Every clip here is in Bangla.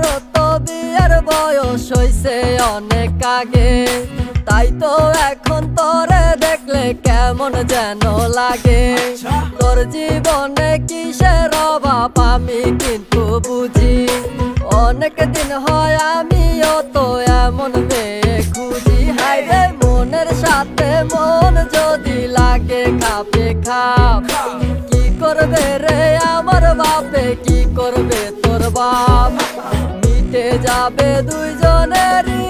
আমারও তো বিয়ের বয়স হইছে অনেক আগে, তাই তো এখন তোরে দেখলে কেমন যেন লাগে। তোর জীবনে কিসের অভাব আমি কিন্তু বুঝি, অনেক দিন হয় আমিও তো এমন মেয়ে খুঁজি। হায়রে মনের সাথে মন যদি লাগে খাপে খাপ, কি করবে রে আমার বাপে, কি করবে তোর বাপ? মিটে যাবে দুইজনেরই,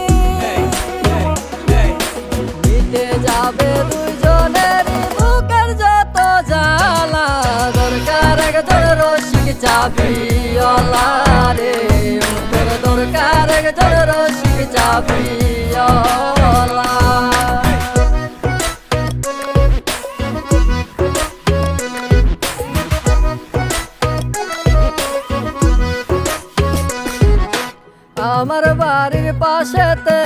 মিটে যাবে দুইজনেরই বুকের যত জ্বালা। দরকার একজন রসিক চাবিওয়ালা রে, তোর দরকার একজন রসিক চাবিওয়ালা। আমার বাড়ির পাশেতে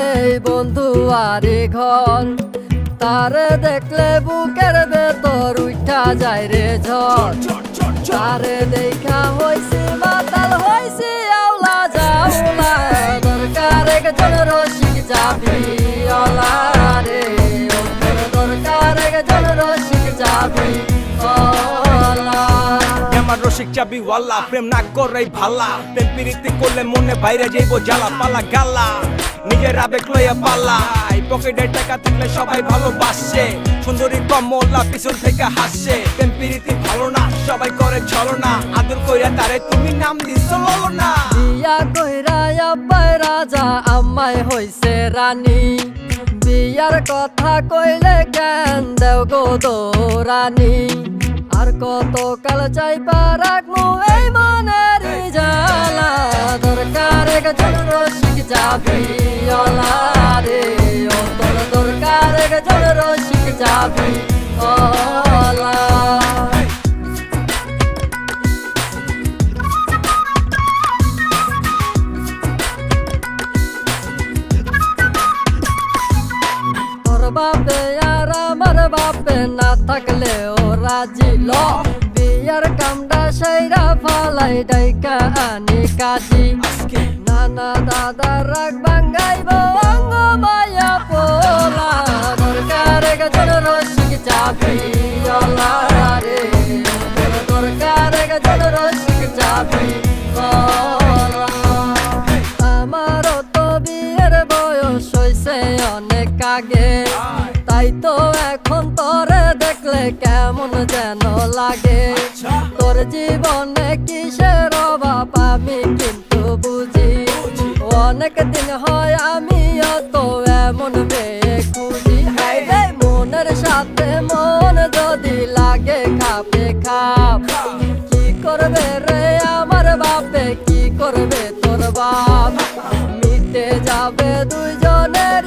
বন্ধু আরে ঘর, তারে দেখলে বুকের ভেতর উঠা যায় রে ঝড়। তারে দেখা হইছি মাতাল হইছি আওলা জাউলা, দরকার একজন রসিক চাবিওয়ালা রে, তোর দরকার একজন রসিক চাবিওয়ালা। আমার রসিক চাবিওয়ালা প্রেম না করে ভালা, প্রেম প্রীতি করলে মনে বাইরে যাইব জ্বালা পালা গালা। নিজের আবেগ লইয়া পালা, পকেটে টাকা থাকলে সবাই ভালোবাসে, সুন্দরী কমলা পিছন থেকে হাসে। প্রেম প্রীতি ভালো না, সবাই করে ছলনা, আদর কইরা তারে তুমি নাম দিছো ললনা। বিয়া কইরা আব্বাই রাজা আম্মাই হইছে রানী, বিয়ার কথা কইলে কেন দেও গো দৌরানি। আর কত কাল চাইবা রাখমু এই মনের জ্বালা, দরকার একজন রসিক চাবিওয়ালা রে, তোর দরকার একজন রসিক চাবিওয়ালা। তোর বাপে আর আমার বাপে না থাকলে ও রাজি ল, বিয়ার কামটা সাইরা ফালাই ডাইকা আনি কাজি। নানা দাদা রাগ বাঙ্গাইব অঙ্গ মায়া পোলা, দরকার একজন রসিক চাবিওয়ালা রে, দরকার একজন রসিক চাবিওয়ালা। আমারও তো বিয়ের বয়স হইছে অনেক আগে, তাই তো এখন তোরে দেখলে কেমন যেন লাগে। তোর জীবনে কিসের অভাব আমি কিন্তু বুঝি, অনেক দিন হয় আমিও তো এমন মেয়ে খুঁজি। হায়রে মনের সাথে মন যদি লাগে খাপে খাপ, কি করবে রে আমার বাপে, কি করবে তোর বাপ? মিটে যাবে দুইজনের